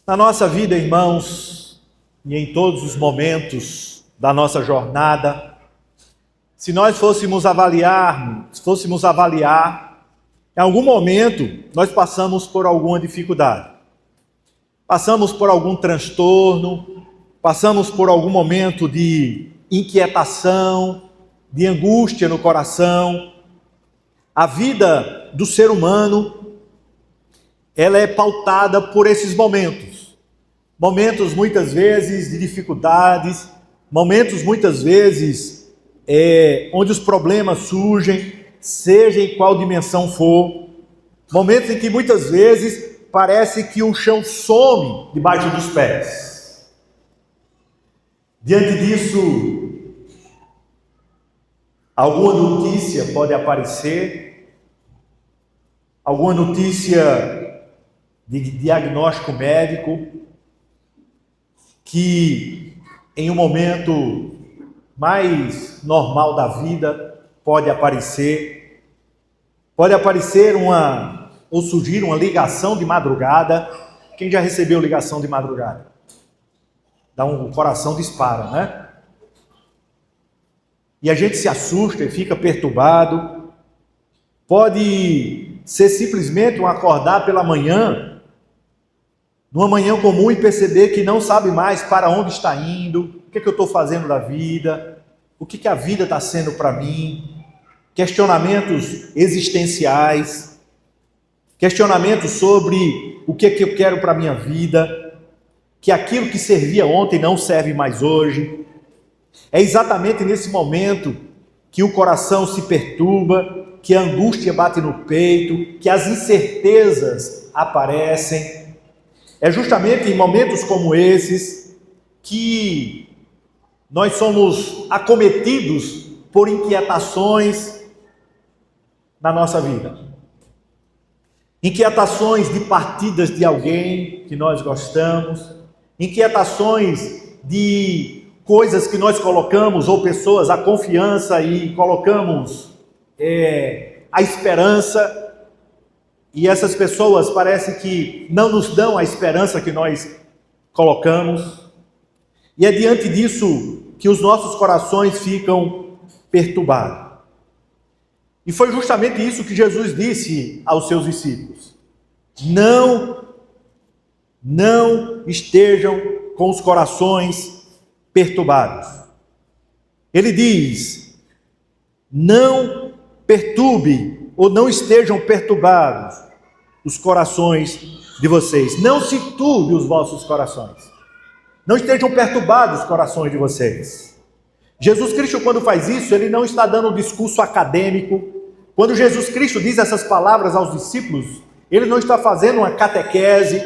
Na nossa vida, irmãos, e em todos os momentos da nossa jornada, se nós fôssemos avaliar, em algum momento nós passamos por alguma dificuldade, passamos por algum transtorno, passamos por algum momento de inquietação, de angústia no coração. A vida do ser humano, ela é pautada por esses momentos muitas vezes de dificuldades, momentos muitas vezes onde os problemas surgem, seja em qual dimensão for, momentos em que muitas vezes parece que o chão some debaixo dos pés. Diante disso, alguma notícia pode aparecer, alguma notícia de diagnóstico médico, que em um momento mais normal da vida pode aparecer ou surgir uma ligação de madrugada. Quem já recebeu ligação de madrugada? O coração dispara, né? E a gente se assusta e fica perturbado. Pode ser simplesmente um acordar pela manhã, numa manhã comum, e perceber que não sabe mais para onde está indo, o que eu estou fazendo da vida, o que a vida está sendo para mim, questionamentos existenciais, questionamentos sobre o que eu quero para a minha vida, que aquilo que servia ontem não serve mais hoje. É exatamente nesse momento que o coração se perturba, que a angústia bate no peito, que as incertezas aparecem. É justamente em momentos como esses que nós somos acometidos por inquietações na nossa vida. Inquietações de partidas de alguém que nós gostamos, inquietações de coisas que nós colocamos, ou pessoas, a confiança, e colocamos a esperança. E essas pessoas parece que não nos dão a esperança que nós colocamos. E é diante disso que os nossos corações ficam perturbados. E foi justamente isso que Jesus disse aos seus discípulos: Não estejam com os corações perturbados. Ele diz: não perturbe ou não estejam perturbados os corações de vocês. Não se turbe os vossos corações. Não estejam perturbados os corações de vocês. Jesus Cristo, quando faz isso, ele não está dando um discurso acadêmico. Quando Jesus Cristo diz essas palavras aos discípulos, ele não está fazendo uma catequese.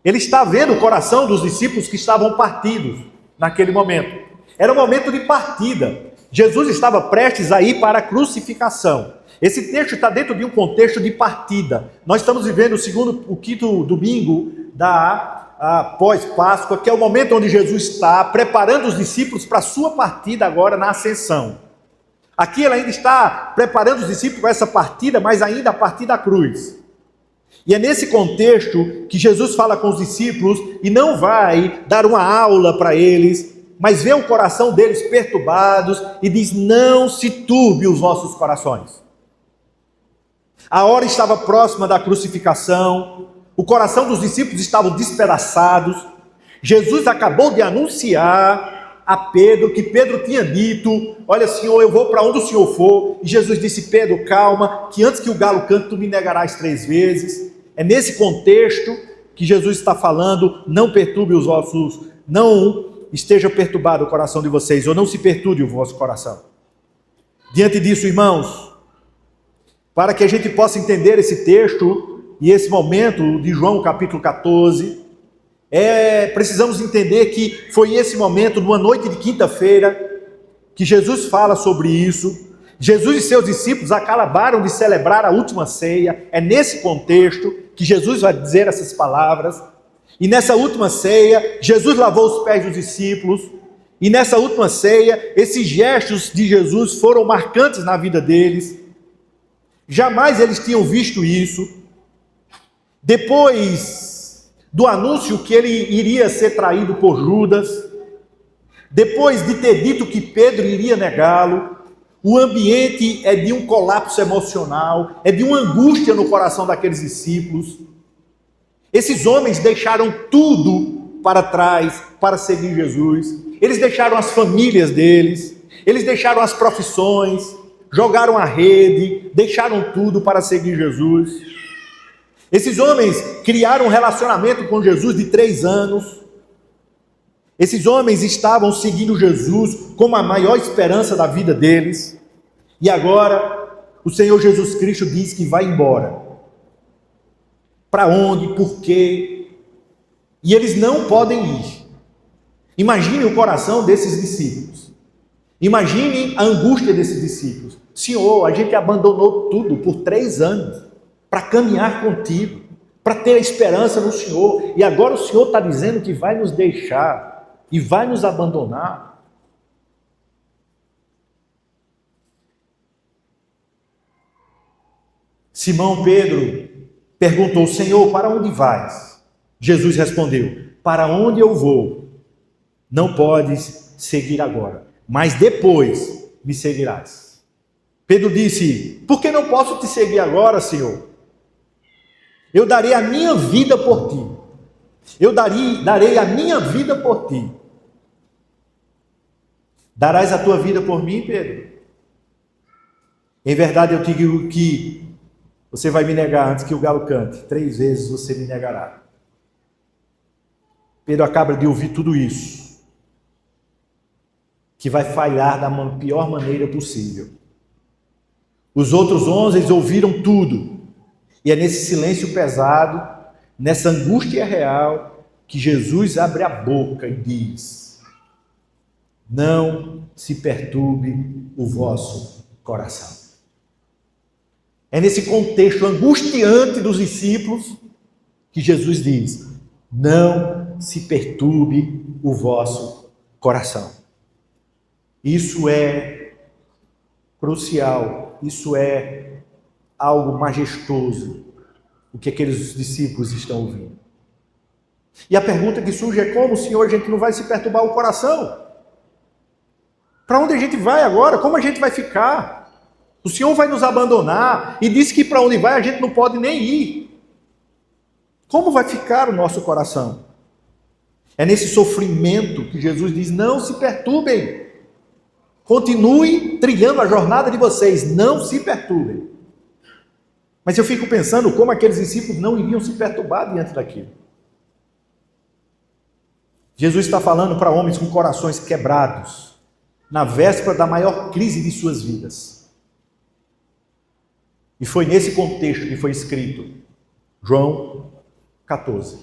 Ele está vendo o coração dos discípulos que estavam partidos naquele momento. Era um momento de partida. Jesus estava prestes a ir para a crucificação. Esse texto está dentro de um contexto de partida. Nós estamos vivendo o quinto domingo da pós-Páscoa, que é o momento onde Jesus está preparando os discípulos para a sua partida agora na ascensão. Aqui ele ainda está preparando os discípulos para essa partida, mas ainda a partir da cruz. E é nesse contexto que Jesus fala com os discípulos e não vai dar uma aula para eles, mas vê o coração deles perturbados e diz: não se turbe os vossos corações. A hora estava próxima da crucificação, o coração dos discípulos estava despedaçados. Jesus acabou de anunciar a Pedro que Pedro tinha dito: olha, Senhor, eu vou para onde o Senhor for. E Jesus disse: Pedro, calma, que antes que o galo cante, tu me negarás 3 vezes. É nesse contexto que Jesus está falando: não perturbe os vossos, não esteja perturbado o coração de vocês, ou não se perturbe o vosso coração. Diante disso, irmãos, para que a gente possa entender esse texto e esse momento de João capítulo 14, precisamos entender que foi esse momento, numa noite de quinta-feira, que Jesus fala sobre isso. Jesus e seus discípulos acabaram de celebrar a última ceia. É nesse contexto que Jesus vai dizer essas palavras. E nessa última ceia, Jesus lavou os pés dos discípulos. E nessa última ceia, esses gestos de Jesus foram marcantes na vida deles. Jamais eles tinham visto isso. Depois do anúncio que ele iria ser traído por Judas, depois de ter dito que Pedro iria negá-lo, o ambiente é de um colapso emocional, é de uma angústia no coração daqueles discípulos. Esses homens deixaram tudo para trás para seguir Jesus. Eles deixaram as famílias deles, eles deixaram as profissões, jogaram a rede, deixaram tudo para seguir Jesus. Esses homens criaram um relacionamento com Jesus de 3 anos. Esses homens estavam seguindo Jesus como a maior esperança da vida deles. E agora, o Senhor Jesus Cristo diz que vai embora. Para onde? Por quê? E eles não podem ir. Imagine o coração desses discípulos. Imagine a angústia desses discípulos. Senhor, a gente abandonou tudo por 3 anos para caminhar contigo, para ter a esperança no Senhor. E agora o Senhor está dizendo que vai nos deixar e vai nos abandonar. Simão Pedro perguntou: Senhor, para onde vais? Jesus respondeu: para onde eu vou, não podes seguir agora, mas depois me seguirás. Pedro disse: por que não posso te seguir agora, Senhor? Eu darei a minha vida por ti. Eu darei a minha vida por ti. Darás a tua vida por mim, Pedro? Em verdade eu te digo que você vai me negar antes que o galo cante. 3 vezes você me negará. Pedro acaba de ouvir tudo isso, que vai falhar da pior maneira possível. Os outros 11 ouviram tudo. E é nesse silêncio pesado, nessa angústia real, que Jesus abre a boca e diz: não se perturbe o vosso coração. É nesse contexto angustiante dos discípulos que Jesus diz: não se perturbe o vosso coração. Isso é crucial, isso é algo majestoso, o que aqueles discípulos estão ouvindo. E a pergunta que surge é: como, Senhor, a gente não vai se perturbar o coração? Para onde a gente vai agora? Como a gente vai ficar? O Senhor vai nos abandonar e disse que para onde vai a gente não pode nem ir. Como vai ficar o nosso coração? É nesse sofrimento que Jesus diz: não se perturbem. Continue trilhando a jornada de vocês, não se perturbem. Mas eu fico pensando como aqueles discípulos não iriam se perturbar diante daquilo. Jesus está falando para homens com corações quebrados, na véspera da maior crise de suas vidas. E foi nesse contexto que foi escrito João 14.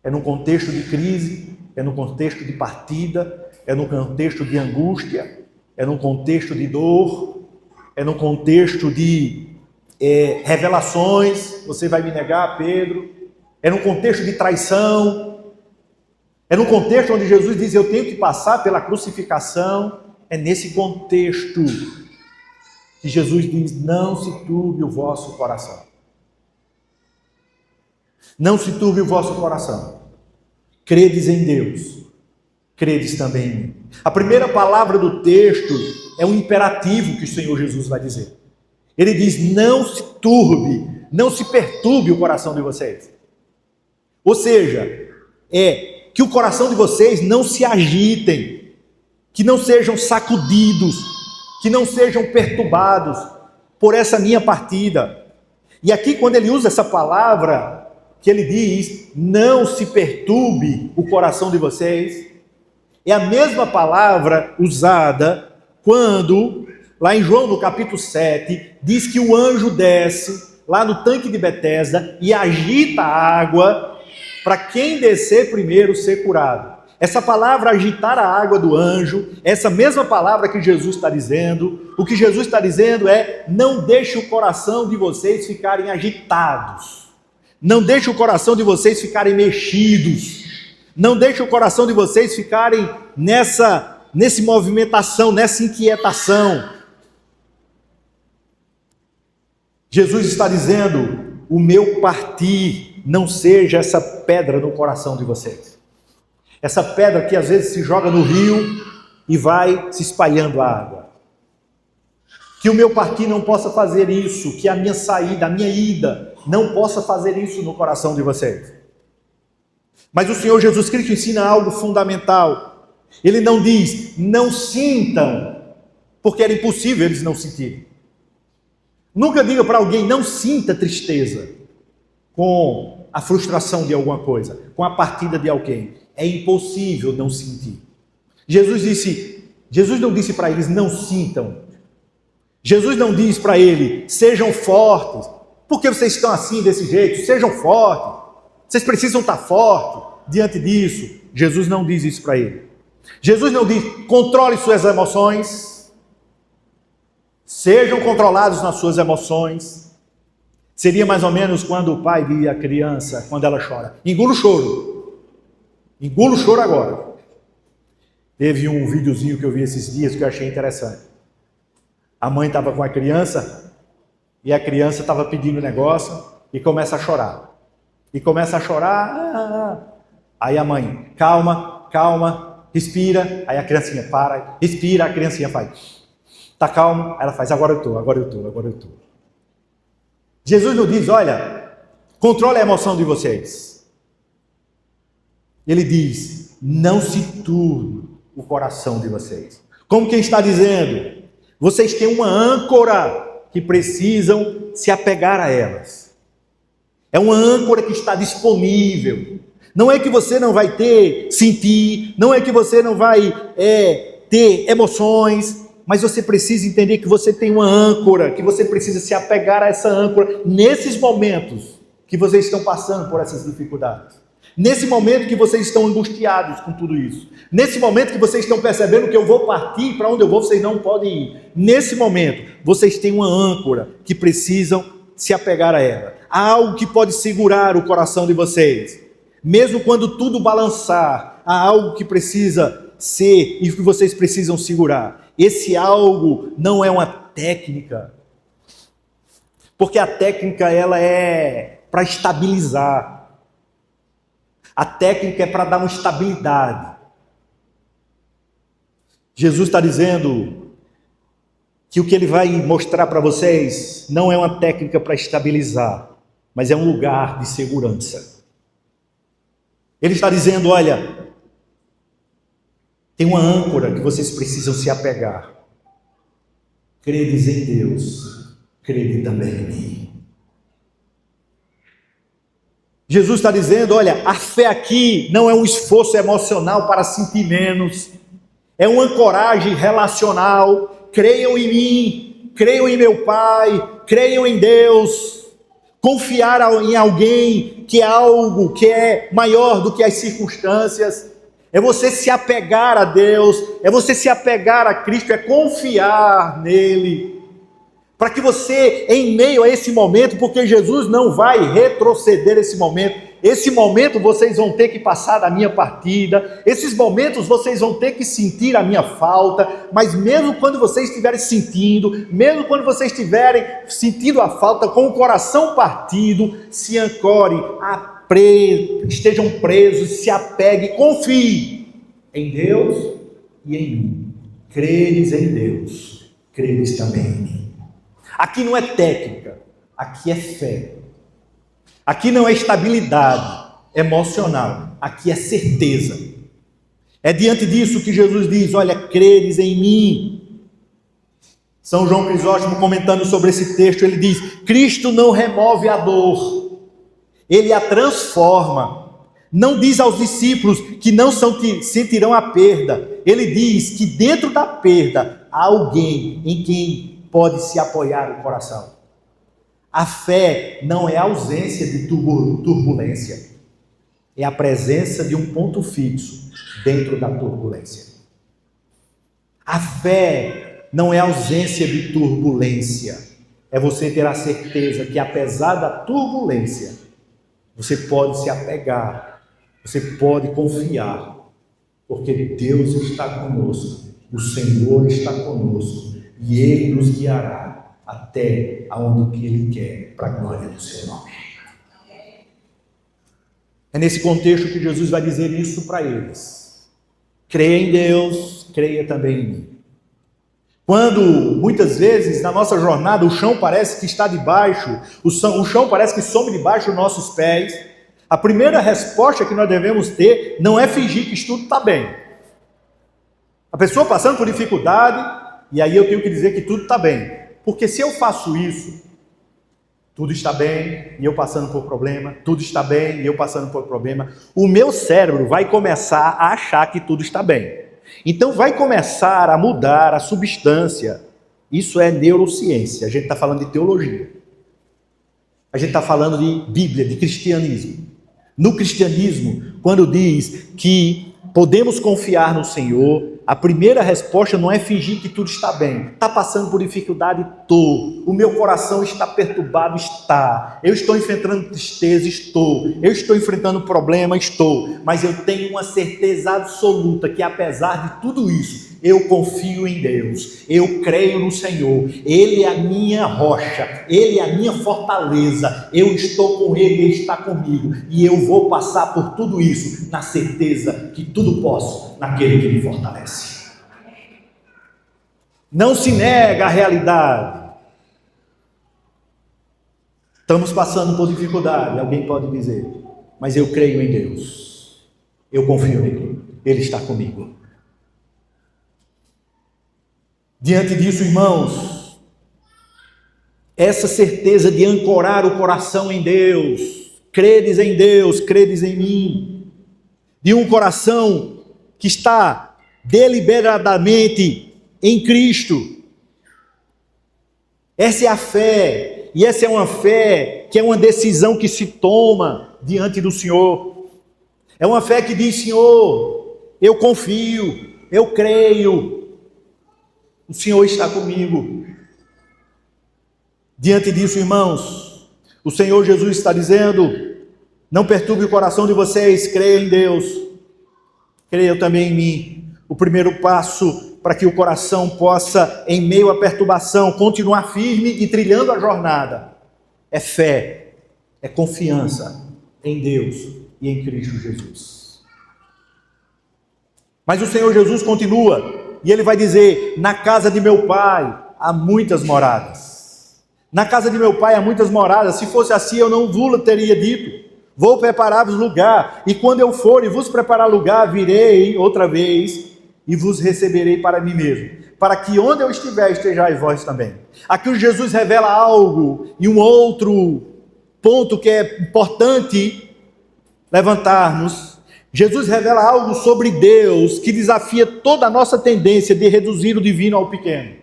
É num contexto de crise, é num contexto de partida, é num contexto de angústia, é num contexto de dor, é num contexto de revelações. Você vai me negar, Pedro? É num contexto de traição, é num contexto onde Jesus diz: eu tenho que passar pela crucificação. É nesse contexto que Jesus diz: não se turbe o vosso coração. Não se turbe o vosso coração. Credes em Deus, credes também em mim. A primeira palavra do texto é um imperativo que o Senhor Jesus vai dizer. Ele diz: não se turbe, não se perturbe o coração de vocês. Ou seja, que o coração de vocês não se agitem, que não sejam sacudidos, que não sejam perturbados por essa minha partida. E aqui, quando ele usa essa palavra, que ele diz: não se perturbe o coração de vocês, é a mesma palavra usada quando, lá em João, no capítulo 7, diz que o anjo desce lá no tanque de Betesda e agita a água para quem descer primeiro ser curado. Essa palavra agitar a água do anjo, essa mesma palavra que Jesus está dizendo, o que Jesus está dizendo é: não deixe o coração de vocês ficarem agitados, não deixe o coração de vocês ficarem mexidos, não deixe o coração de vocês ficarem nessa movimentação, nessa inquietação. Jesus está dizendo: o meu partir que não seja essa pedra no coração de vocês. Essa pedra que às vezes se joga no rio e vai se espalhando a água. Que o meu partir não possa fazer isso, que a minha saída, a minha ida, não possa fazer isso no coração de vocês. Mas o Senhor Jesus Cristo ensina algo fundamental. Ele não diz, não sintam, porque era impossível eles não sentirem. Nunca diga para alguém, não sinta tristeza com a frustração de alguma coisa, com a partida de alguém. É impossível não sentir. Jesus não disse para eles, não sintam. Jesus não diz para ele, sejam fortes. Por que vocês estão assim, desse jeito? Sejam fortes. Vocês precisam estar fortes diante disso. Jesus não diz isso para ele. Jesus não diz, controle suas emoções. Sejam controlados nas suas emoções. Seria mais ou menos quando o pai diz à criança, quando ela chora, engula o choro. Engula o choro agora. Teve um videozinho que eu vi esses dias que eu achei interessante. A mãe estava com a criança e a criança estava pedindo negócio e começa a chorar. E começa a chorar. Aí a mãe, calma, calma, respira. Aí a criancinha para, respira, a criancinha faz. Tá calmo? Ela faz, agora eu tô. Jesus não diz, olha, controle a emoção de vocês. Ele diz, não se turbe o coração de vocês. Como quem está dizendo, vocês têm uma âncora que precisam se apegar a elas. É uma âncora que está disponível. Não é que você não vai sentir, não é que você não vai ter emoções, mas você precisa entender que você tem uma âncora, que você precisa se apegar a essa âncora nesses momentos que vocês estão passando por essas dificuldades. Nesse momento que vocês estão angustiados com tudo isso. Nesse momento que vocês estão percebendo que eu vou partir, para onde eu vou, vocês não podem ir. Nesse momento, vocês têm uma âncora que precisam se apegar a ela. Há algo que pode segurar o coração de vocês. Mesmo quando tudo balançar, há algo que precisa ser e que vocês precisam segurar. Esse algo não é uma técnica. Porque a técnica, ela é para estabilizar. A técnica é para dar uma estabilidade. Jesus está dizendo que o que ele vai mostrar para vocês não é uma técnica para estabilizar, mas é um lugar de segurança. Ele está dizendo, olha, tem uma âncora que vocês precisam se apegar. Credes em Deus, crede também em mim. Jesus está dizendo, olha, a fé aqui não é um esforço emocional para sentir menos, é uma ancoragem relacional. Creiam em mim, creiam em meu Pai, creiam em Deus. Confiar em alguém que é algo que é maior do que as circunstâncias. É você se apegar a Deus, é você se apegar a Cristo, é confiar nele. Para que você, em meio a esse momento, porque Jesus não vai retroceder esse momento vocês vão ter que passar da minha partida, esses momentos vocês vão ter que sentir a minha falta, mas mesmo quando vocês estiverem sentindo, mesmo quando vocês estiverem sentindo a falta com o coração partido, se ancore, estejam presos, se apeguem, confie em Deus e em mim. Credes em Deus, credes também em mim. Aqui não é técnica, aqui é fé. Aqui não é estabilidade emocional, aqui é certeza. É diante disso que Jesus diz, olha, credes em mim. São João Crisóstomo, comentando sobre esse texto, ele diz, Cristo não remove a dor, ele a transforma. Não diz aos discípulos que não sentirão a perda, ele diz que dentro da perda há alguém em quem pode se apoiar o coração. A fé não é a ausência de turbulência, é a presença de um ponto fixo dentro da turbulência. A fé não é a ausência de turbulência, é você ter a certeza que apesar da turbulência, você pode se apegar, você pode confiar, porque Deus está conosco, o Senhor está conosco, e Ele nos guiará até aonde que Ele quer, para a glória do seu nome. É nesse contexto que Jesus vai dizer isso para eles. Creia em Deus, creia também em mim. Quando, muitas vezes, na nossa jornada, o chão parece que está debaixo, o chão parece que some debaixo dos nossos pés, a primeira resposta que nós devemos ter não é fingir que tudo está bem. A pessoa passando por dificuldade, e aí eu tenho que dizer que tudo está bem. Porque se eu faço isso, tudo está bem, e eu passando por problema, tudo está bem, e eu passando por problema, o meu cérebro vai começar a achar que tudo está bem. Então vai começar a mudar a substância. Isso é neurociência, a gente está falando de teologia. A gente está falando de Bíblia, de cristianismo. No cristianismo, quando diz que podemos confiar no Senhor, a primeira resposta não é fingir que tudo está bem. Está passando por dificuldade? Estou. O meu coração está perturbado? Está. Eu estou enfrentando tristeza? Estou. Eu estou enfrentando problema? Estou. Mas eu tenho uma certeza absoluta que, apesar de tudo isso, eu confio em Deus. Eu creio no Senhor. Ele é a minha rocha. Ele é a minha fortaleza. Eu estou com Ele, Ele está comigo. E eu vou passar por tudo isso na certeza que tudo posso naquele que me fortalece. Não se nega a realidade. Estamos passando por dificuldade, alguém pode dizer, mas eu creio em Deus. Eu confio nele. Ele está comigo. Diante disso, irmãos, essa certeza de ancorar o coração em Deus, credes em Deus, credes em mim, de um coração que está deliberadamente em Cristo. Essa é a fé, e essa é uma fé que é uma decisão que se toma diante do Senhor. É uma fé que diz: Senhor, eu confio, eu creio, o Senhor está comigo. Diante disso, irmãos, o Senhor Jesus está dizendo: não perturbe o coração de vocês, creia em Deus, creia também em mim. O primeiro passo para que o coração possa, em meio à perturbação, continuar firme e trilhando a jornada, é fé, é confiança em Deus e em Cristo Jesus. Mas o Senhor Jesus continua, e Ele vai dizer: na casa de meu Pai há muitas moradas. Na casa de meu Pai há muitas moradas. Se fosse assim, eu não vos teria dito: vou preparar-vos lugar, e quando eu for e vos preparar lugar, virei outra vez e vos receberei para mim mesmo, para que onde eu estiver, estejais vós também. Aqui o Jesus revela algo, e um outro ponto que é importante levantarmos. Jesus revela algo sobre Deus que desafia toda a nossa tendência de reduzir o divino ao pequeno.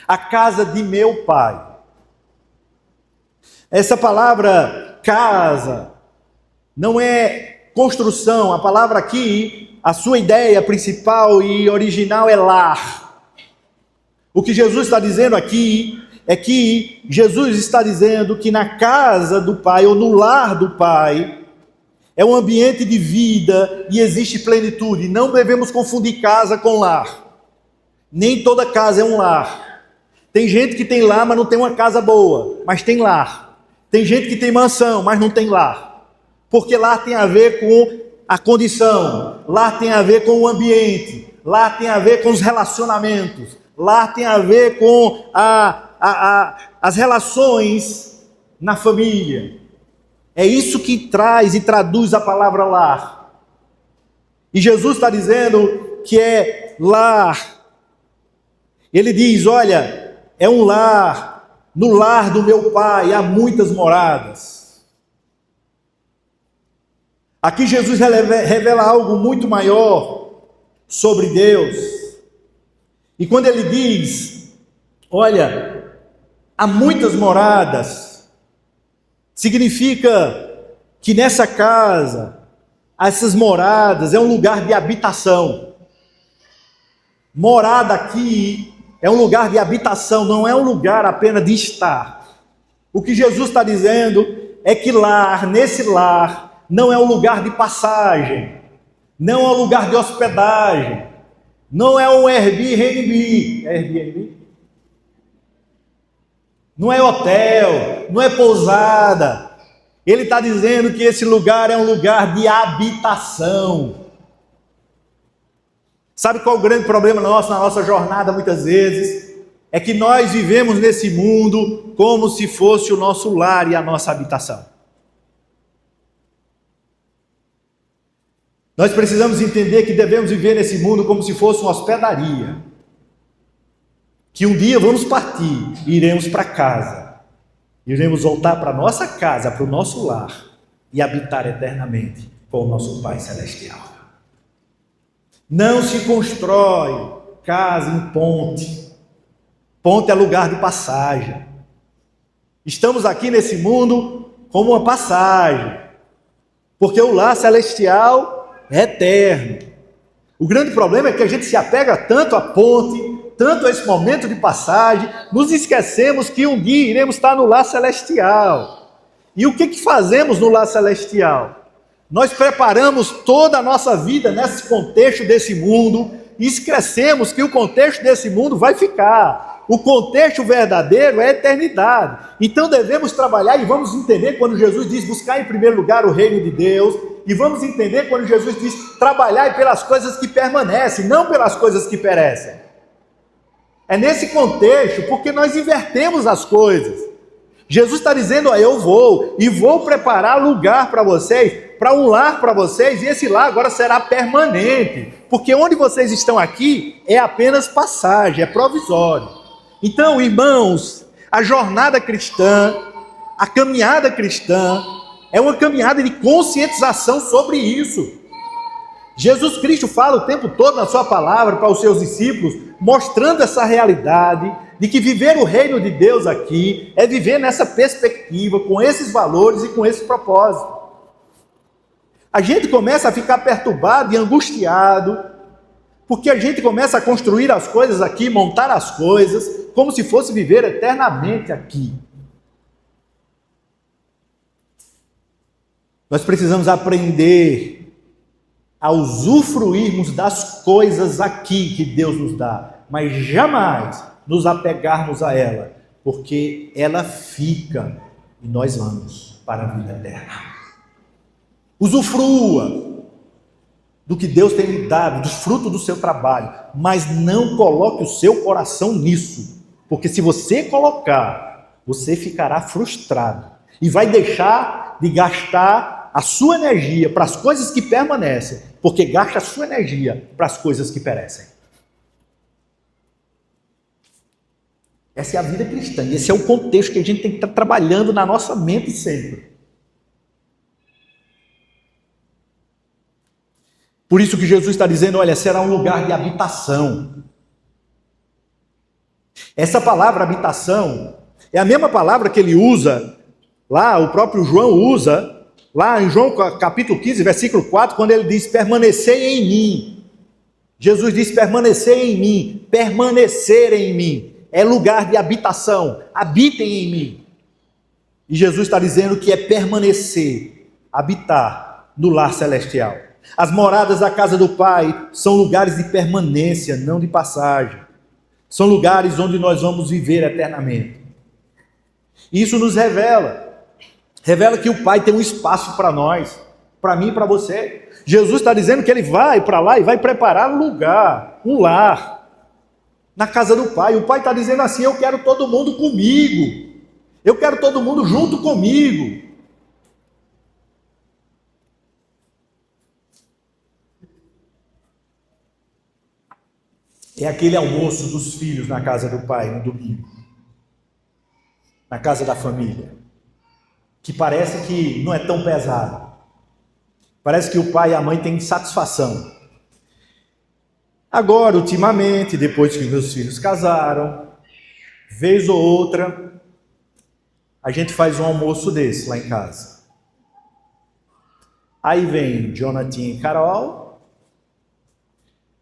A casa de meu Pai. Essa palavra casa não é construção. A palavra aqui, a sua ideia principal e original é lar. O que Jesus está dizendo aqui é que Jesus está dizendo que na casa do Pai, ou no lar do Pai, é um ambiente de vida e existe plenitude. Não devemos confundir casa com lar. Nem toda casa é um lar. Tem gente que tem lar, mas não tem uma casa boa, mas tem lar. Tem gente que tem mansão, mas não tem lar. Porque lar tem a ver com a condição, lar tem a ver com o ambiente, lar tem a ver com os relacionamentos, lar tem a ver com as relações na família. É isso que traz e traduz a palavra lar. E Jesus está dizendo que é lar. Ele diz: olha, é um lar, no lar do meu Pai há muitas moradas. Aqui Jesus revela algo muito maior sobre Deus. E quando ele diz: olha, há muitas moradas, significa que nessa casa, essas moradas, é um lugar de habitação. Morada aqui é um lugar de habitação, não é um lugar apenas de estar. O que Jesus está dizendo é que lar, nesse lar, não é um lugar de passagem, não é um lugar de hospedagem, não é um Airbnb. É Airbnb? Não é hotel, não é pousada, Ele está dizendo que esse lugar é um lugar de habitação. Sabe qual é o grande problema nosso na nossa jornada muitas vezes? É que nós vivemos nesse mundo como se fosse o nosso lar e a nossa habitação. Nós precisamos entender que devemos viver nesse mundo como se fosse uma hospedaria. Que um dia vamos partir e iremos para casa. Iremos voltar para a nossa casa, para o nosso lar e habitar eternamente com o nosso Pai Celestial. Não se constrói casa em ponte. Ponte é lugar de passagem. Estamos aqui nesse mundo como uma passagem, porque o lar celestial é eterno. O grande problema é que a gente se apega tanto à ponte, tanto a esse momento de passagem, nos esquecemos que um dia iremos estar no lar celestial. E o que fazemos no lar celestial? Nós preparamos toda a nossa vida nesse contexto desse mundo e esquecemos que o contexto desse mundo vai ficar. O contexto verdadeiro é a eternidade. Então devemos trabalhar e vamos entender quando Jesus diz buscar em primeiro lugar o reino de Deus, e vamos entender quando Jesus diz trabalhar pelas coisas que permanecem, não pelas coisas que perecem. É nesse contexto, porque nós invertemos as coisas. Jesus está dizendo, eu vou preparar lugar para vocês, para um lar para vocês, e esse lar agora será permanente, porque onde vocês estão aqui é apenas passagem, é provisório. Então, irmãos, a jornada cristã, a caminhada cristã, é uma caminhada de conscientização sobre isso. Jesus Cristo fala o tempo todo na sua palavra para os seus discípulos, mostrando essa realidade de que viver o reino de Deus aqui é viver nessa perspectiva, com esses valores e com esse propósito. A gente começa a ficar perturbado e angustiado, porque a gente começa a construir as coisas aqui, montar as coisas, como se fosse viver eternamente aqui. Nós precisamos aprender a usufruirmos das coisas aqui que Deus nos dá, mas jamais nos apegarmos a ela, porque ela fica e nós vamos para a vida eterna. Usufrua do que Deus tem lhe dado, dos frutos do seu trabalho, mas não coloque o seu coração nisso, porque se você colocar, você ficará frustrado e vai deixar de gastar a sua energia para as coisas que permanecem, porque gasta a sua energia para as coisas que perecem. Essa é a vida cristã, e esse é o contexto que a gente tem que estar trabalhando na nossa mente sempre. Por isso que Jesus está dizendo, olha, será um lugar de habitação. Essa palavra habitação é a mesma palavra que ele usa, lá o próprio João usa, lá em João capítulo 15, versículo 4, quando ele diz, permanecei em mim. Jesus diz, permanecer em mim, permanecer em mim. É lugar de habitação, habitem em mim. E Jesus está dizendo que é permanecer, habitar no lar celestial. As moradas da casa do Pai são lugares de permanência, não de passagem. São lugares onde nós vamos viver eternamente. Isso nos revela que o Pai tem um espaço para nós, para mim e para você. Jesus está dizendo que Ele vai para lá e vai preparar um lugar, um lar, na casa do Pai. O Pai está dizendo assim, eu quero todo mundo comigo. Eu quero todo mundo junto comigo. É aquele almoço dos filhos na casa do pai no domingo, na casa da família, que parece que não é tão pesado. Parece que o pai e a mãe têm satisfação. Agora, ultimamente, depois que meus filhos casaram, vez ou outra, a gente faz um almoço desse lá em casa. Aí vem Jonathan e Carol,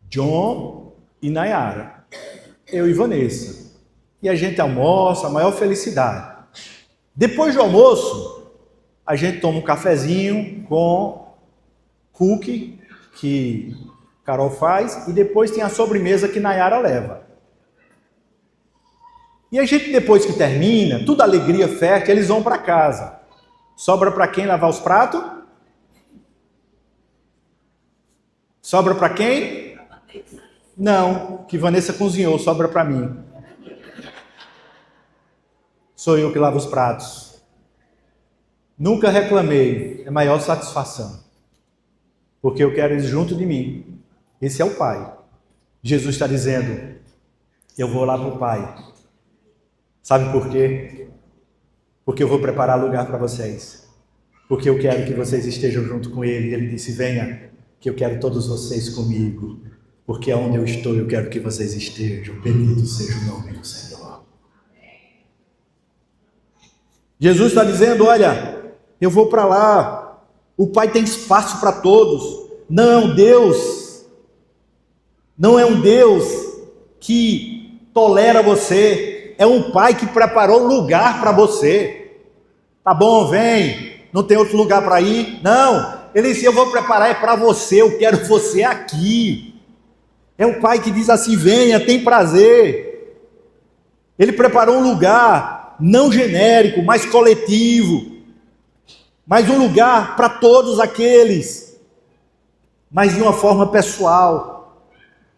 John e Nayara, eu e Vanessa. E a gente almoça, a maior felicidade. Depois do almoço, a gente toma um cafezinho com cookie, que Carol faz, e depois tem a sobremesa que Nayara leva. E a gente, depois que termina, tudo alegria, festa, eles vão para casa. Sobra para quem lavar os pratos? Sobra para quem? Não, que Vanessa cozinhou, sobra para mim. Sou eu que lavo os pratos. Nunca reclamei, é maior satisfação. Porque eu quero eles junto de mim. Esse é o Pai. Jesus está dizendo, eu vou lá para o Pai. Sabe por quê? Porque eu vou preparar lugar para vocês. Porque eu quero que vocês estejam junto com Ele. Ele disse, venha, que eu quero todos vocês comigo. Porque aonde eu estou, eu quero que vocês estejam. Bendito seja o nome do Senhor. Jesus está dizendo, olha, eu vou para lá. O Pai tem espaço para todos. Não, Deus não é um Deus que tolera você. É um Pai que preparou lugar para você. Tá bom, vem. Não tem outro lugar para ir? Não. Ele disse, eu vou preparar é para você. Eu quero você aqui. É um Pai que diz assim, venha, tem prazer. Ele preparou um lugar não genérico, mas coletivo. Mas um lugar para todos aqueles. Mas de uma forma pessoal.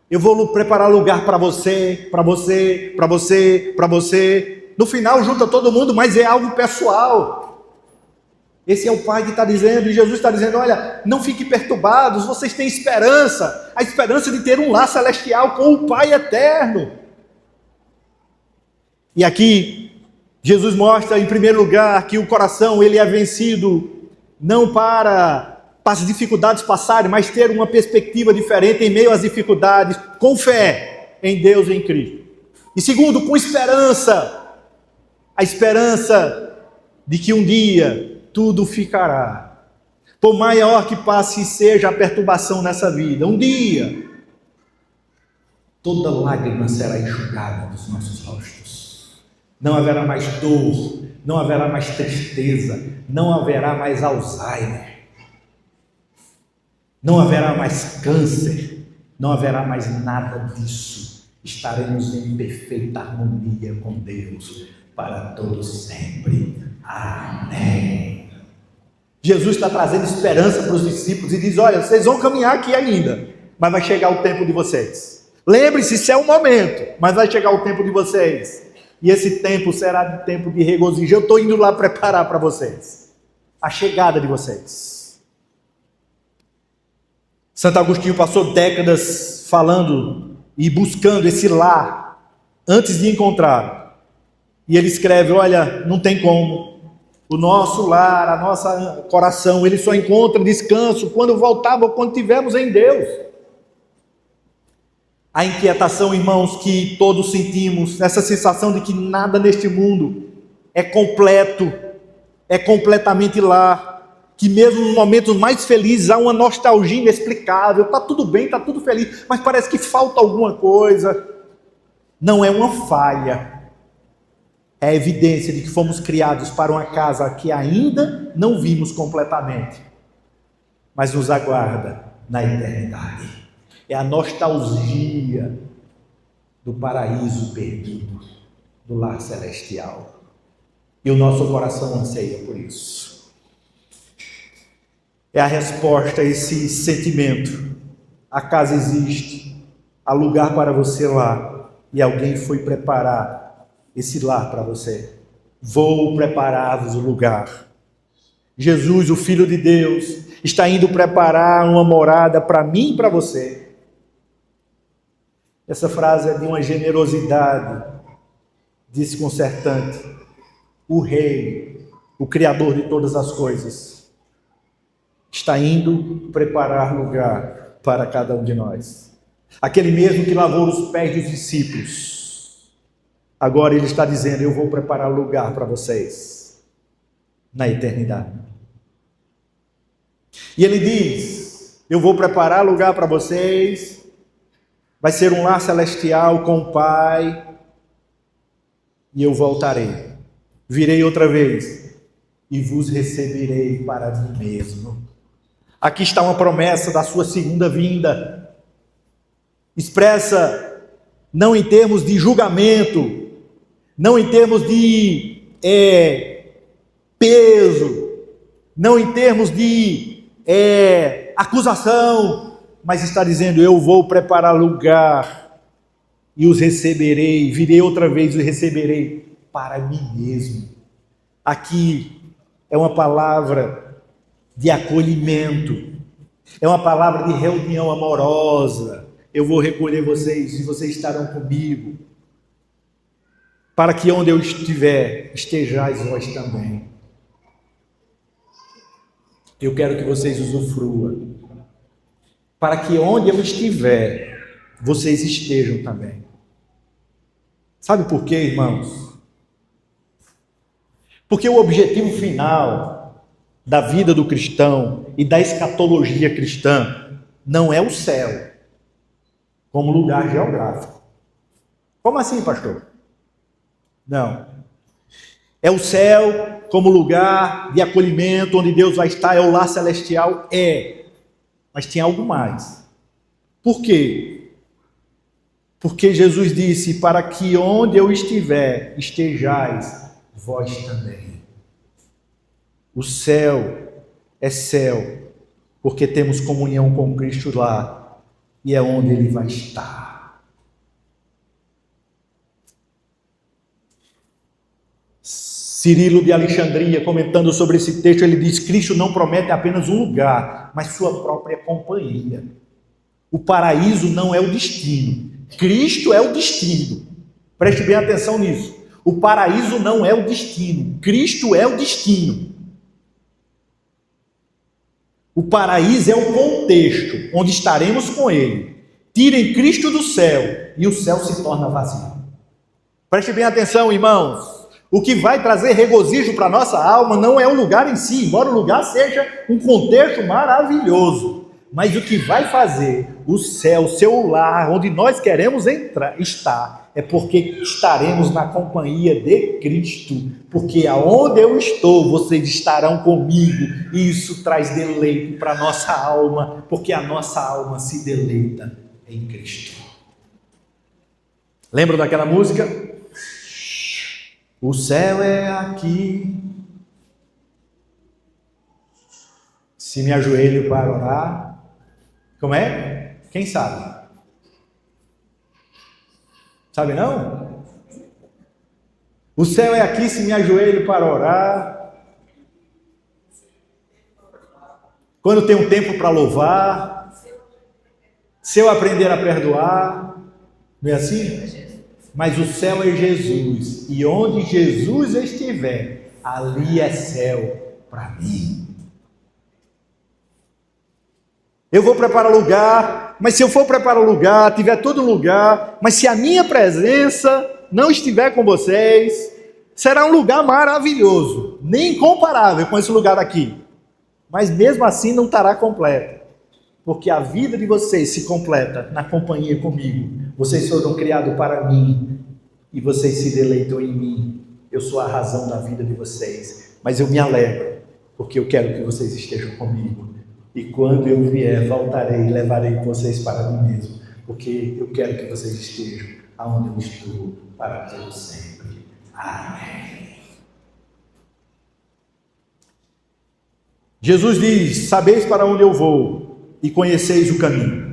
Eu vou preparar lugar para você, para você, para você, para você. No final junta todo mundo, mas é algo pessoal. Esse é o Pai que está dizendo, e Jesus está dizendo, olha, não fiquem perturbados, vocês têm esperança. A esperança de ter um lar celestial com o Pai eterno. E aqui, Jesus mostra em primeiro lugar que o coração ele é vencido não para as dificuldades passarem, mas ter uma perspectiva diferente em meio às dificuldades, com fé em Deus e em Cristo. E segundo, com esperança, a esperança de que um dia tudo ficará. Por maior que passe seja a perturbação nessa vida, um dia toda lágrima será enxugada dos nossos rostos. Não haverá mais dor, não haverá mais tristeza, não haverá mais Alzheimer. Não haverá mais câncer, não haverá mais nada disso. Estaremos em perfeita harmonia com Deus para todos sempre. Amém. Jesus está trazendo esperança para os discípulos e diz, olha, vocês vão caminhar aqui ainda, mas vai chegar o tempo de vocês. Lembre-se, isso é um momento, mas vai chegar o tempo de vocês. E esse tempo será de tempo de regozijo. Eu estou indo lá preparar para vocês a chegada de vocês. Santo Agostinho passou décadas falando e buscando esse lar antes de encontrar. E ele escreve, olha, não tem como. O nosso lar, a nossa coração, ele só encontra descanso quando voltamos, quando estivermos em Deus. A inquietação, irmãos, que todos sentimos, essa sensação de que nada neste mundo é completo, é completamente lá. Que mesmo nos momentos mais felizes há uma nostalgia inexplicável, está tudo bem, está tudo feliz, mas parece que falta alguma coisa. Não é uma falha, é a evidência de que fomos criados para uma casa que ainda não vimos completamente, mas nos aguarda na eternidade. É a nostalgia do paraíso perdido, do lar celestial. E o nosso coração anseia por isso. É a resposta a esse sentimento. A casa existe, há lugar para você lá, e alguém foi preparar esse lar para você. Vou preparar-vos o lugar. Jesus, o Filho de Deus, está indo preparar uma morada para mim e para você. Essa frase é de uma generosidade desconcertante. O Rei, o Criador de todas as coisas, está indo preparar lugar para cada um de nós. Aquele mesmo que lavou os pés dos discípulos, agora ele está dizendo, eu vou preparar lugar para vocês na eternidade. E ele diz, eu vou preparar lugar para vocês, vai ser um lar celestial com o Pai, e eu voltarei, virei outra vez, e vos receberei para mim mesmo. Aqui está uma promessa da sua segunda vinda, expressa não em termos de julgamento, não em termos de peso, não em termos de acusação, mas está dizendo: eu vou preparar lugar e os receberei, virei outra vez e os receberei para mim mesmo. Aqui é uma palavra de acolhimento, é uma palavra de reunião amorosa. Eu vou recolher vocês e vocês estarão comigo, para que onde eu estiver, estejais vós também. Eu quero que vocês usufruam, para que onde eu estiver, vocês estejam também. Sabe por quê, irmãos? Porque o objetivo final da vida do cristão e da escatologia cristã não é o céu como lugar geográfico. Como assim, pastor? Não. É o céu como lugar de acolhimento, onde Deus vai estar, é o lar celestial, mas tem algo mais. Por quê? Porque Jesus disse: para que onde eu estiver, estejais vós também. O céu é céu, porque temos comunhão com Cristo lá, e é onde Ele vai estar. Cirilo de Alexandria, comentando sobre esse texto, ele diz: Cristo não promete apenas um lugar, mas sua própria companhia. O paraíso não é o destino, Cristo é o destino. Preste bem atenção nisso. O paraíso não é o destino, Cristo é o destino. O paraíso é o contexto onde estaremos com Ele. Tirem Cristo do céu e o céu se torna vazio. Preste bem atenção, irmãos. O que vai trazer regozijo para a nossa alma não é o lugar em si, embora o lugar seja um contexto maravilhoso. Mas o que vai fazer o céu, seu lar, onde nós queremos estar, é porque estaremos na companhia de Cristo. Porque aonde eu estou, vocês estarão comigo. E isso traz deleite para a nossa alma, porque a nossa alma se deleita em Cristo. Lembram daquela música? O céu é aqui. Se me ajoelho para orar. Como é? Quem sabe? Sabe não? O céu é aqui, se me ajoelho para orar. Quando tenho tempo para louvar. Se eu aprender a perdoar. Não é assim? Mas o céu é Jesus, e onde Jesus estiver, ali é céu para mim. Eu vou preparar lugar, mas se eu for preparar lugar, tiver todo lugar, mas se a minha presença não estiver com vocês, será um lugar maravilhoso, nem comparável com esse lugar aqui. Mas mesmo assim não estará completo, porque a vida de vocês se completa na companhia comigo. Vocês foram criados para mim e vocês se deleitam em mim. Eu sou a razão da vida de vocês, mas eu me alegro, porque eu quero que vocês estejam comigo. E quando eu vier, voltarei e levarei vocês para mim mesmo, porque eu quero que vocês estejam aonde eu estou para todo sempre. Amém. Jesus diz: sabeis para onde eu vou e conheceis o caminho.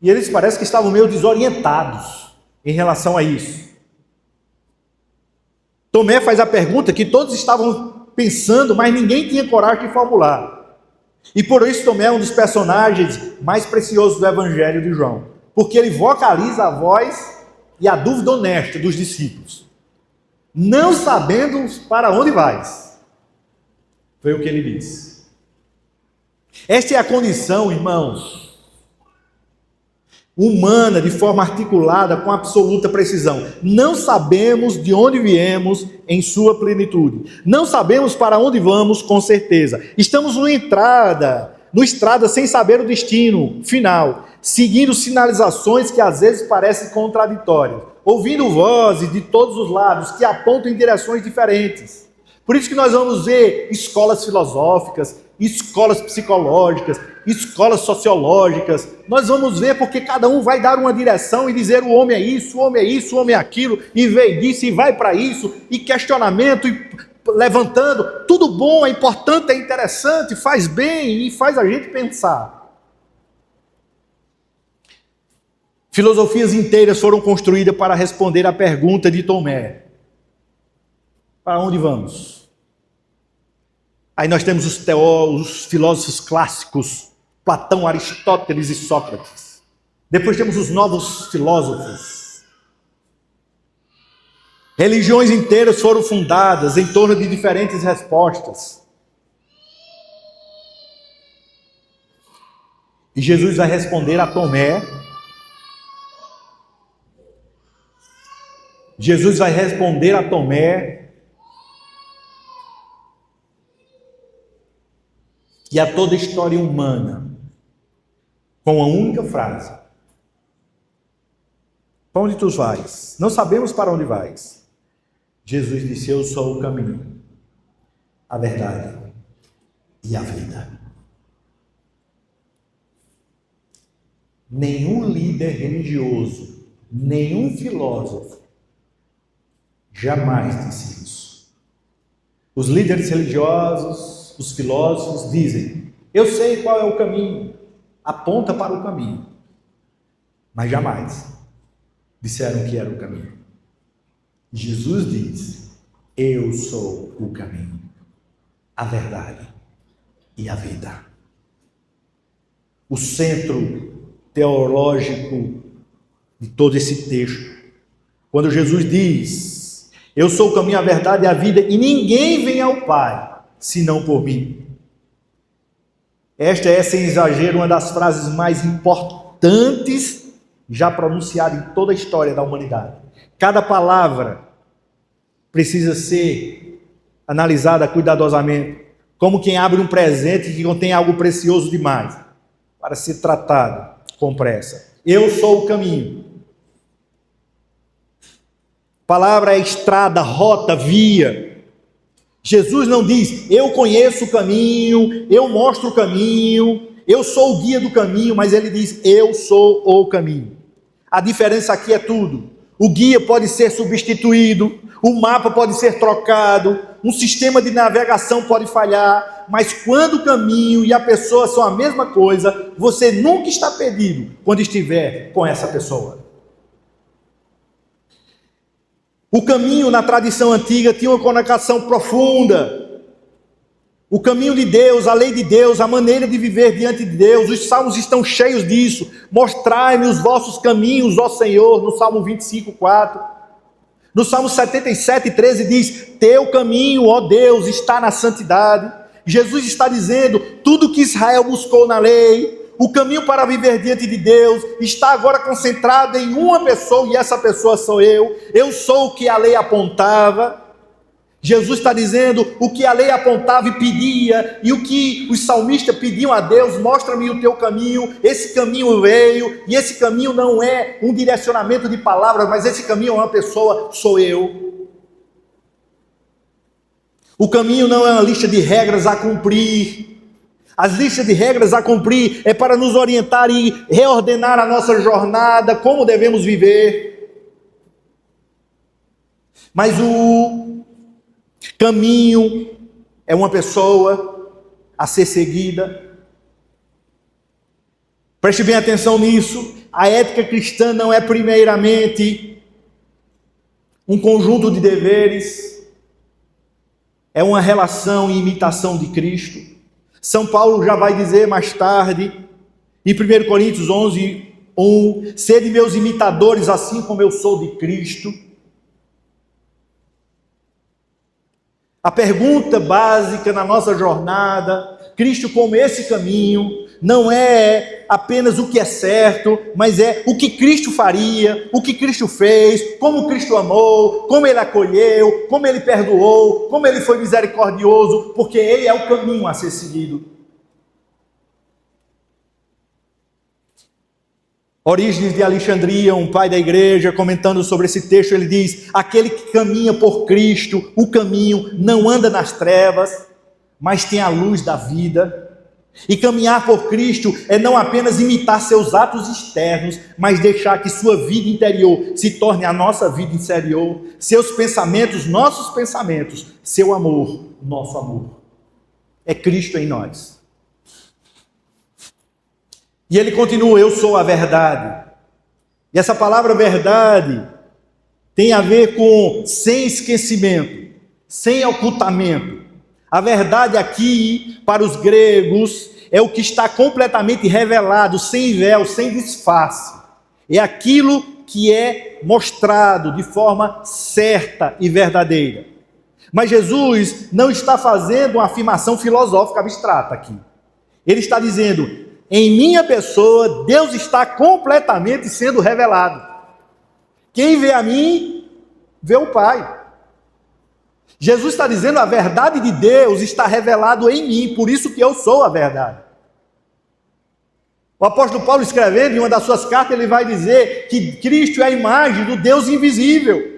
E eles parecem que estavam meio desorientados em relação a isso. Tomé faz a pergunta que todos estavam pensando, mas ninguém tinha coragem de formular. E por isso Tomé é um dos personagens mais preciosos do Evangelho de João, porque ele vocaliza a voz e a dúvida honesta dos discípulos. Não sabendo para onde vais. Foi o que ele disse. Esta é a condição, irmãos, humana, de forma articulada, com absoluta precisão. Não sabemos de onde viemos em sua plenitude. Não sabemos para onde vamos com certeza. Estamos no estrada sem saber o destino final, seguindo sinalizações que às vezes parecem contraditórias, ouvindo vozes de todos os lados que apontam em direções diferentes. Por isso que nós vamos ver escolas filosóficas, escolas psicológicas, escolas sociológicas. Nós vamos ver porque cada um vai dar uma direção e dizer: o homem é isso, o homem é isso, o homem é aquilo, e vem disso e vai para isso, e questionamento, e levantando. Tudo bom, é importante, é interessante, faz bem e faz a gente pensar. Filosofias inteiras foram construídas para responder à pergunta de Tomé: para onde vamos? Aí nós temos os filósofos clássicos, Platão, Aristóteles e Sócrates. Depois temos os novos filósofos. Religiões inteiras foram fundadas em torno de diferentes respostas. E Jesus vai responder a Tomé. Jesus vai responder a Tomé e a toda a história humana com uma única frase: para onde tu vais? Não sabemos para onde vais. Jesus disse: eu sou o caminho, a verdade e a vida. Nenhum líder religioso, nenhum filósofo jamais disse isso. Os líderes religiosos, os filósofos dizem: eu sei qual é o caminho, aponta para o caminho, mas jamais disseram que era o caminho. Jesus diz: eu sou o caminho, a verdade e a vida. O centro teológico de todo esse texto, quando Jesus diz: eu sou o caminho, a verdade e a vida, e ninguém vem ao Pai senão por mim. Esta é, sem exagero, uma das frases mais importantes já pronunciada em toda a história da humanidade. Cada palavra precisa ser analisada cuidadosamente, como quem abre um presente que contém algo precioso demais, para ser tratado com pressa. Eu sou o caminho. Palavra é estrada, rota, via. Jesus não diz: eu conheço o caminho, eu mostro o caminho, eu sou o guia do caminho, mas ele diz: eu sou o caminho. A diferença aqui é tudo. O guia pode ser substituído, o mapa pode ser trocado, um sistema de navegação pode falhar, mas quando o caminho e a pessoa são a mesma coisa, você nunca está perdido quando estiver com essa pessoa. O caminho, na tradição antiga, tinha uma conotação profunda. O caminho de Deus, a lei de Deus, a maneira de viver diante de Deus, os salmos estão cheios disso. Mostrai-me os vossos caminhos, ó Senhor, no Salmo 25, 4. No Salmo 77, 13 diz: teu caminho, ó Deus, está na santidade. Jesus está dizendo: tudo que Israel buscou na lei, o caminho para viver diante de Deus, está agora concentrado em uma pessoa, e essa pessoa sou eu. Eu sou o que a lei apontava. Jesus está dizendo o que a lei apontava e pedia, e o que os salmistas pediam a Deus: mostra-me o teu caminho. Esse caminho veio, e esse caminho não é um direcionamento de palavras, mas esse caminho é uma pessoa, sou eu. O caminho não é uma lista de regras a cumprir. As listas de regras a cumprir é para nos orientar e reordenar a nossa jornada, como devemos viver. Mas o caminho é uma pessoa a ser seguida. Preste bem atenção nisso. A ética cristã não é primeiramente um conjunto de deveres, é uma relação e imitação de Cristo. São Paulo já vai dizer mais tarde, em 1 Coríntios 11, 1, sede meus imitadores, assim como eu sou de Cristo. A pergunta básica na nossa jornada, Cristo como esse caminho, não é apenas o que é certo, mas é o que Cristo faria, o que Cristo fez, como Cristo amou, como Ele acolheu, como Ele perdoou, como Ele foi misericordioso, porque Ele é o caminho a ser seguido. Orígenes de Alexandria, um pai da igreja, comentando sobre esse texto, ele diz: aquele que caminha por Cristo, o caminho, não anda nas trevas, mas tem a luz da vida. E caminhar por Cristo é não apenas imitar seus atos externos, mas deixar que sua vida interior se torne a nossa vida interior, seus pensamentos, nossos pensamentos, seu amor, nosso amor. É Cristo em nós. E ele continua: eu sou a verdade. E essa palavra verdade tem a ver com sem esquecimento, sem ocultamento. A verdade aqui, para os gregos, é o que está completamente revelado, sem véu, sem disfarce. É aquilo que é mostrado de forma certa e verdadeira. Mas Jesus não está fazendo uma afirmação filosófica abstrata aqui. Ele está dizendo: em minha pessoa, Deus está completamente sendo revelado. Quem vê a mim, vê o Pai. Jesus está dizendo: a verdade de Deus está revelado em mim, por isso que eu sou a verdade. O apóstolo Paulo, escrevendo em uma das suas cartas, ele vai dizer que Cristo é a imagem do Deus invisível.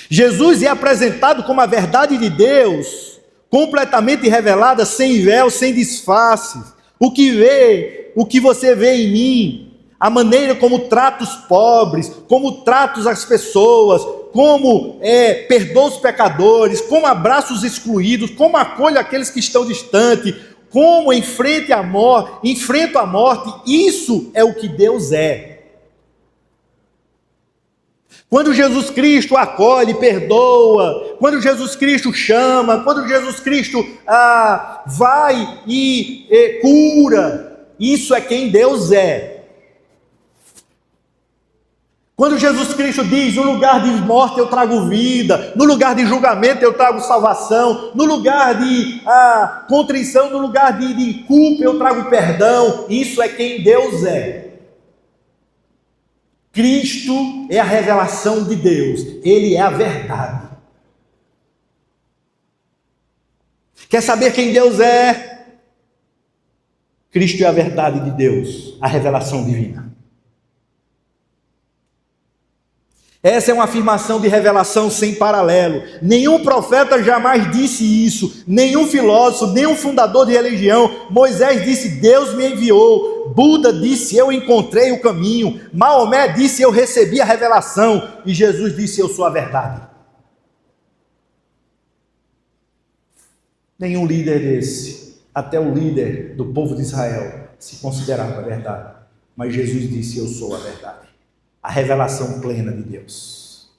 Jesus é apresentado como a verdade de Deus, completamente revelada, sem véu, sem disfarces. O que você vê em mim, a maneira como trato os pobres, como trato as pessoas, como perdoo os pecadores, como abraço os excluídos, como acolho aqueles que estão distantes, como enfrento a morte, isso é o que Deus é. Quando Jesus Cristo acolhe, perdoa, quando Jesus Cristo chama, quando Jesus Cristo vai e cura, isso é quem Deus é. Quando Jesus Cristo diz: no lugar de morte eu trago vida, no lugar de julgamento eu trago salvação, no lugar de contrição, no lugar de culpa eu trago perdão, isso é quem Deus é. Cristo é a revelação de Deus, Ele é a verdade. Quer saber quem Deus é? Cristo é a verdade de Deus, a revelação divina. Essa é uma afirmação de revelação sem paralelo. Nenhum profeta jamais disse isso, nenhum filósofo, nenhum fundador de religião. Moisés disse: Deus me enviou. Buda disse: eu encontrei o caminho. Maomé disse: eu recebi a revelação. E Jesus disse: eu sou a verdade. Nenhum líder desse, até o líder do povo de Israel, se considerava a verdade. Mas Jesus disse: eu sou a verdade. A revelação plena de Deus.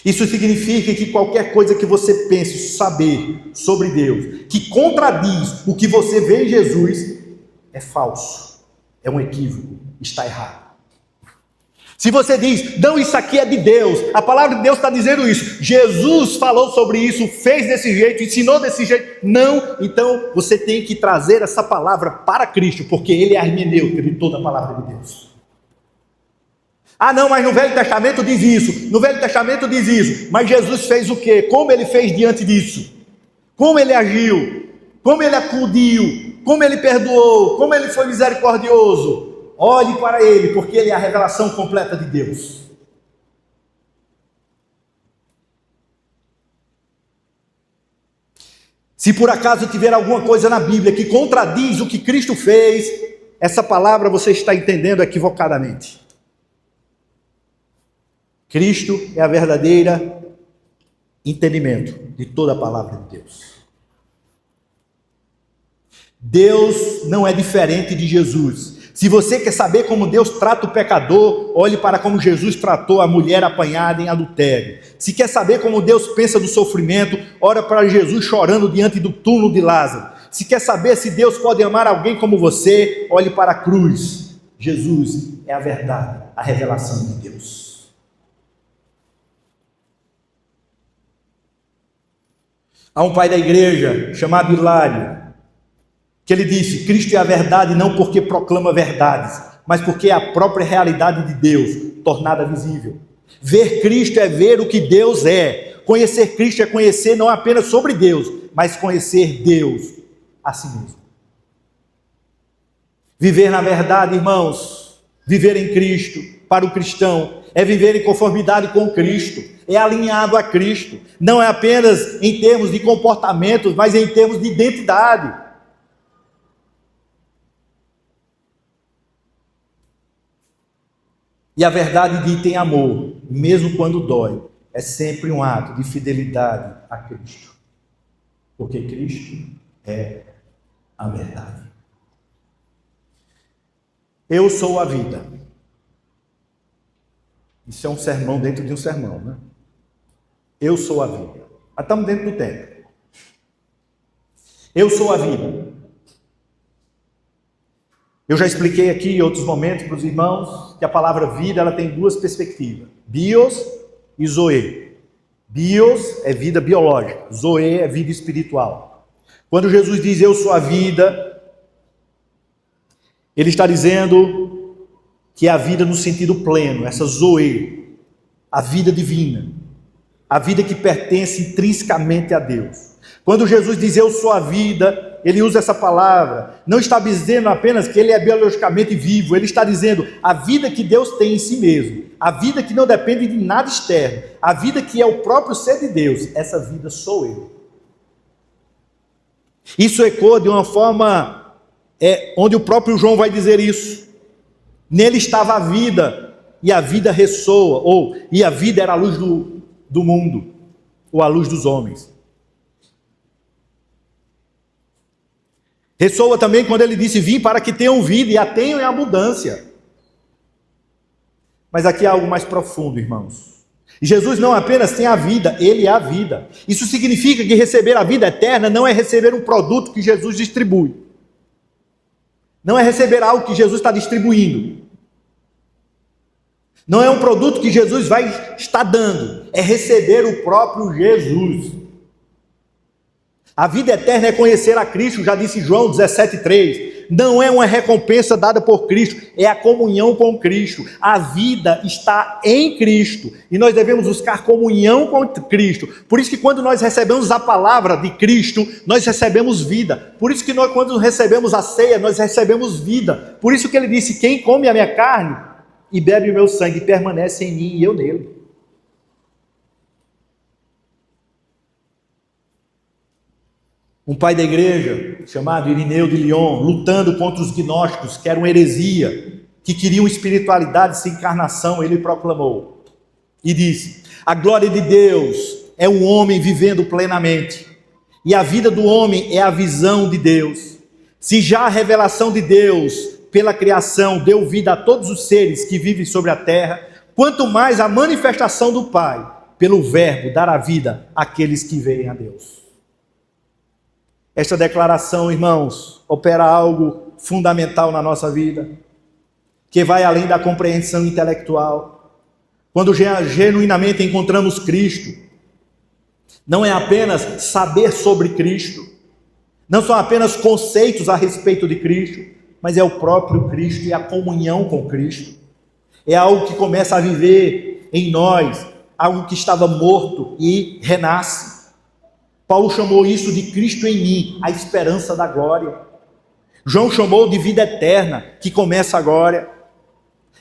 Isso significa que qualquer coisa que você pense saber sobre Deus, que contradiz o que você vê em Jesus, é falso, é um equívoco, está errado. Se você diz: não, isso aqui é de Deus, a palavra de Deus está dizendo isso, Jesus falou sobre isso, fez desse jeito, ensinou desse jeito, não, então você tem que trazer essa palavra para Cristo, porque Ele é a hermenêutica de toda a palavra de Deus. Não, mas no Velho Testamento diz isso, no Velho Testamento diz isso, mas Jesus fez o quê? Como Ele fez diante disso? Como Ele agiu? Como Ele acudiu? Como Ele perdoou? Como Ele foi misericordioso? Olhe para Ele, porque Ele é a revelação completa de Deus. Se por acaso tiver alguma coisa na Bíblia que contradiz o que Cristo fez, essa palavra você está entendendo equivocadamente. Cristo é a verdadeira entendimento de toda a palavra de Deus. Deus não é diferente de Jesus. Se você quer saber como Deus trata o pecador, olhe para como Jesus tratou a mulher apanhada em adultério. Se quer saber como Deus pensa do sofrimento, olhe para Jesus chorando diante do túmulo de Lázaro. Se quer saber se Deus pode amar alguém como você, olhe para a cruz. Jesus é a verdade, a revelação de Deus. Há um pai da igreja chamado Hilário, que ele disse: Cristo é a verdade não porque proclama verdades, mas porque é a própria realidade de Deus, tornada visível. Ver Cristo é ver o que Deus é. Conhecer Cristo é conhecer não apenas sobre Deus, mas conhecer Deus a si mesmo. Viver na verdade, irmãos, viver em Cristo, para o cristão é viver em conformidade com Cristo, é alinhado a Cristo, não é apenas em termos de comportamentos, mas em termos de identidade. E a verdade de tem amor, mesmo quando dói, é sempre um ato de fidelidade a Cristo, porque Cristo é a verdade. Eu sou a vida. Isso é um sermão dentro de um sermão, né? Eu sou a vida. Mas estamos dentro do tempo. Eu sou a vida. Eu já expliquei aqui em outros momentos para os irmãos que a palavra vida ela tem duas perspectivas: bios e zoe. Bios é vida biológica, zoe é vida espiritual. Quando Jesus diz eu sou a vida, ele está dizendo que é a vida no sentido pleno, essa zoe, a vida divina, a vida que pertence intrinsecamente a Deus. Quando Jesus diz eu sou a vida, ele usa essa palavra, não está dizendo apenas que ele é biologicamente vivo, ele está dizendo a vida que Deus tem em si mesmo, a vida que não depende de nada externo, a vida que é o próprio ser de Deus, essa vida sou eu. Isso ecoa de uma forma onde o próprio João vai dizer isso. Nele estava a vida, e a vida ressoa, e a vida era a luz do mundo, ou a luz dos homens. Ressoa também quando ele disse, vim para que tenham vida, e a tenham em abundância. Mas aqui há algo mais profundo, irmãos. Jesus não apenas tem a vida, ele é a vida. Isso significa que receber a vida eterna não é receber um produto que Jesus distribui. Não é receber algo que Jesus está distribuindo. Não é um produto que Jesus vai estar dando. É receber o próprio Jesus. A vida eterna é conhecer a Cristo, já disse João 17,3. Não é uma recompensa dada por Cristo, é a comunhão com Cristo. A vida está em Cristo e nós devemos buscar comunhão com Cristo. Por isso que quando nós recebemos a palavra de Cristo, nós recebemos vida. Por isso que nós, quando recebemos a ceia, nós recebemos vida. Por isso que ele disse, quem come a minha carne e bebe o meu sangue permanece em mim e eu nele. Um pai da igreja, chamado Irineu de Lyon, lutando contra os gnósticos, que era uma heresia, que queriam espiritualidade sem encarnação, ele proclamou e disse, a glória de Deus é o homem vivendo plenamente, e a vida do homem é a visão de Deus. Se já a revelação de Deus pela criação deu vida a todos os seres que vivem sobre a terra, quanto mais a manifestação do Pai, pelo verbo, dará vida àqueles que veem a Deus. Esta declaração, irmãos, opera algo fundamental na nossa vida, que vai além da compreensão intelectual. Quando genuinamente encontramos Cristo, não é apenas saber sobre Cristo, não são apenas conceitos a respeito de Cristo, mas é o próprio Cristo e a comunhão com Cristo. É algo que começa a viver em nós, algo que estava morto e renasce. Paulo chamou isso de Cristo em mim, a esperança da glória. João chamou de vida eterna, que começa agora.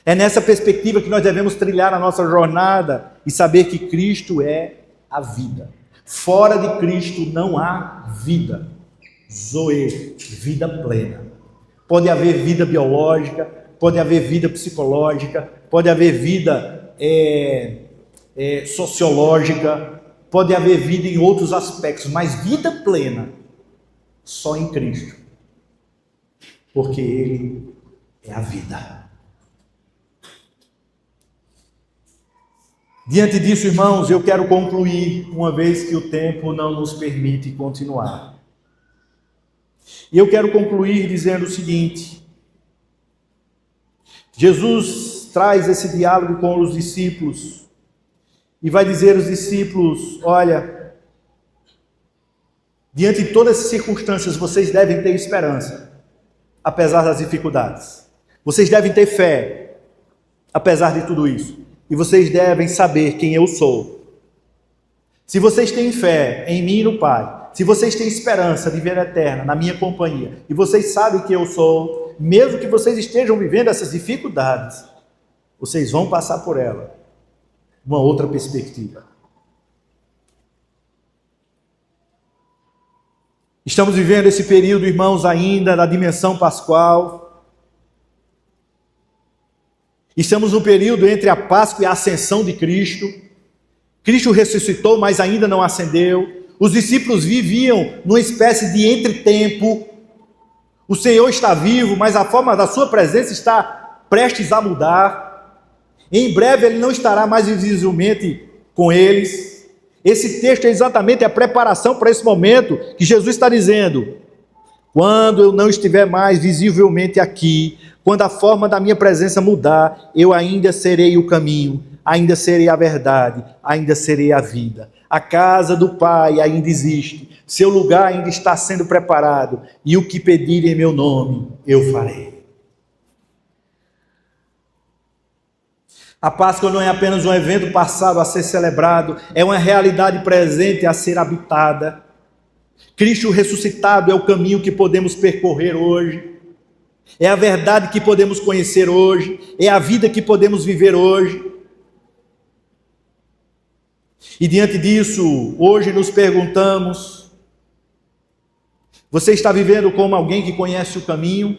É nessa perspectiva que nós devemos trilhar a nossa jornada e saber que Cristo é a vida. Fora de Cristo não há vida. Zoe, vida plena. Pode haver vida biológica, pode haver vida psicológica, pode haver vida sociológica, pode haver vida em outros aspectos, mas vida plena só em Cristo, porque Ele é a vida. Diante disso, irmãos, eu quero concluir, uma vez que o tempo não nos permite continuar. E eu quero concluir dizendo o seguinte: Jesus traz esse diálogo com os discípulos, e vai dizer aos discípulos, olha, diante de todas as circunstâncias, vocês devem ter esperança, apesar das dificuldades. Vocês devem ter fé, apesar de tudo isso. E vocês devem saber quem eu sou. Se vocês têm fé em mim e no Pai, se vocês têm esperança de vida eterna na minha companhia, e vocês sabem que eu sou, mesmo que vocês estejam vivendo essas dificuldades, vocês vão passar por ela. Uma outra perspectiva. Estamos vivendo esse período, irmãos, ainda da dimensão pascual. Estamos no período entre a Páscoa e a ascensão de Cristo. Cristo ressuscitou, mas ainda não ascendeu. Os discípulos viviam numa espécie de entretempo. O Senhor está vivo, mas a forma da sua presença está prestes a mudar. Em breve ele não estará mais visivelmente com eles. Esse texto é exatamente a preparação para esse momento que Jesus está dizendo: quando eu não estiver mais visivelmente aqui, quando a forma da minha presença mudar, eu ainda serei o caminho, ainda serei a verdade, ainda serei a vida. A casa do Pai ainda existe, seu lugar ainda está sendo preparado, e o que pedirem em meu nome, eu farei. A Páscoa não é apenas um evento passado a ser celebrado, é uma realidade presente a ser habitada. Cristo ressuscitado é o caminho que podemos percorrer hoje, é a verdade que podemos conhecer hoje, é a vida que podemos viver hoje. E diante disso, hoje nos perguntamos: você está vivendo como alguém que conhece o caminho,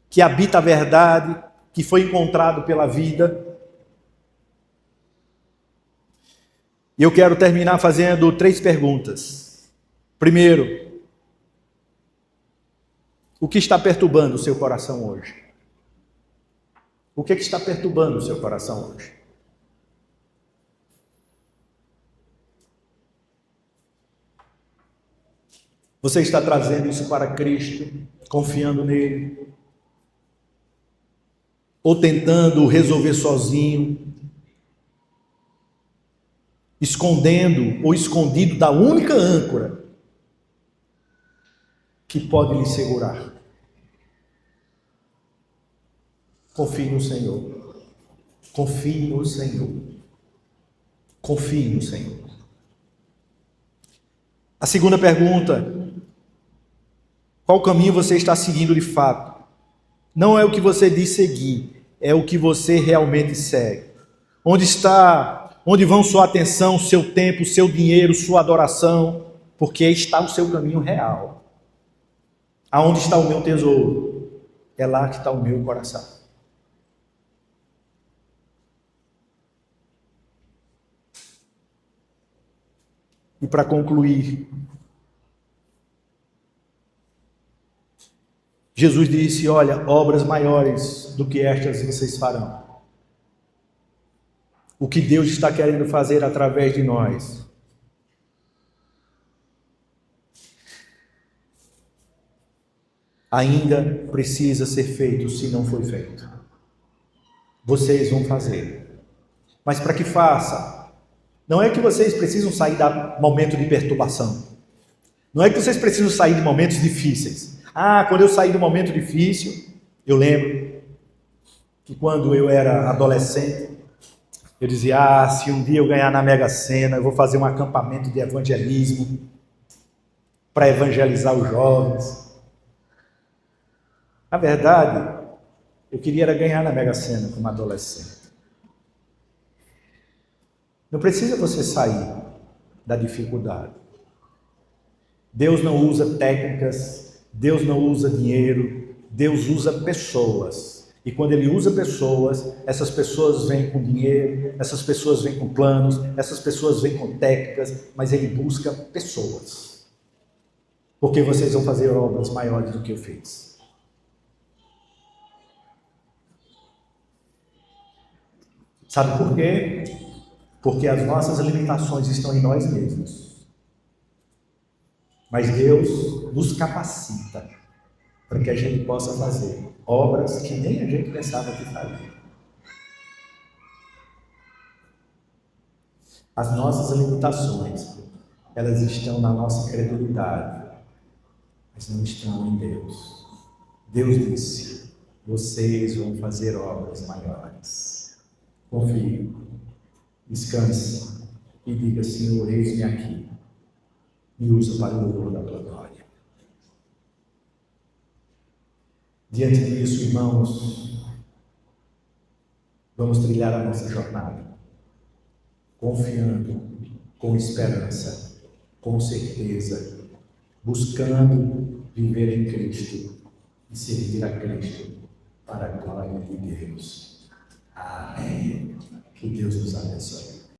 que habita a verdade, que foi encontrado pela vida? E eu quero terminar fazendo 3 perguntas. Primeiro, o que está perturbando o seu coração hoje? O que está perturbando o seu coração hoje? Você está trazendo isso para Cristo, confiando nele? Ou tentando resolver sozinho, escondendo ou escondido da única âncora que pode lhe segurar? Confie no Senhor. Confie no Senhor. Confie no Senhor. A segunda pergunta: qual caminho você está seguindo de fato? Não é o que você diz seguir, é o que você realmente segue. Onde vão sua atenção, seu tempo, seu dinheiro, sua adoração? Porque aí está o seu caminho real. Aonde está o meu tesouro? É lá que está o meu coração. E para concluir, Jesus disse: olha, obras maiores do que estas vocês farão. O que Deus está querendo fazer através de nós ainda precisa ser feito, se não foi feito. Vocês vão fazer. Mas para que faça, não é que vocês precisam sair do momento de perturbação. Não é que vocês precisam sair de momentos difíceis. Quando eu saí do momento difícil, eu lembro que quando eu era adolescente, eu dizia: se um dia eu ganhar na Mega Sena, eu vou fazer um acampamento de evangelismo para evangelizar os jovens. Na verdade, eu queria era ganhar na Mega Sena como adolescente. Não precisa você sair da dificuldade. Deus não usa técnicas, Deus não usa dinheiro, Deus usa pessoas. E quando Ele usa pessoas, essas pessoas vêm com dinheiro, essas pessoas vêm com planos, essas pessoas vêm com técnicas, mas Ele busca pessoas. Porque vocês vão fazer obras maiores do que eu fiz. Sabe por quê? Porque as nossas limitações estão em nós mesmos. Mas Deus nos capacita para que a gente possa fazer obras que nem a gente pensava que faria. As nossas limitações, elas estão na nossa credulidade, mas não estão em Deus. Deus disse: vocês vão fazer obras maiores. Confie, descanse e diga: Senhor, eis-me aqui. Me usa para o louvor da tua glória. Diante disso, irmãos, vamos trilhar a nossa jornada, confiando, com esperança, com certeza, buscando viver em Cristo e servir a Cristo para a glória de Deus. Amém. Que Deus nos abençoe.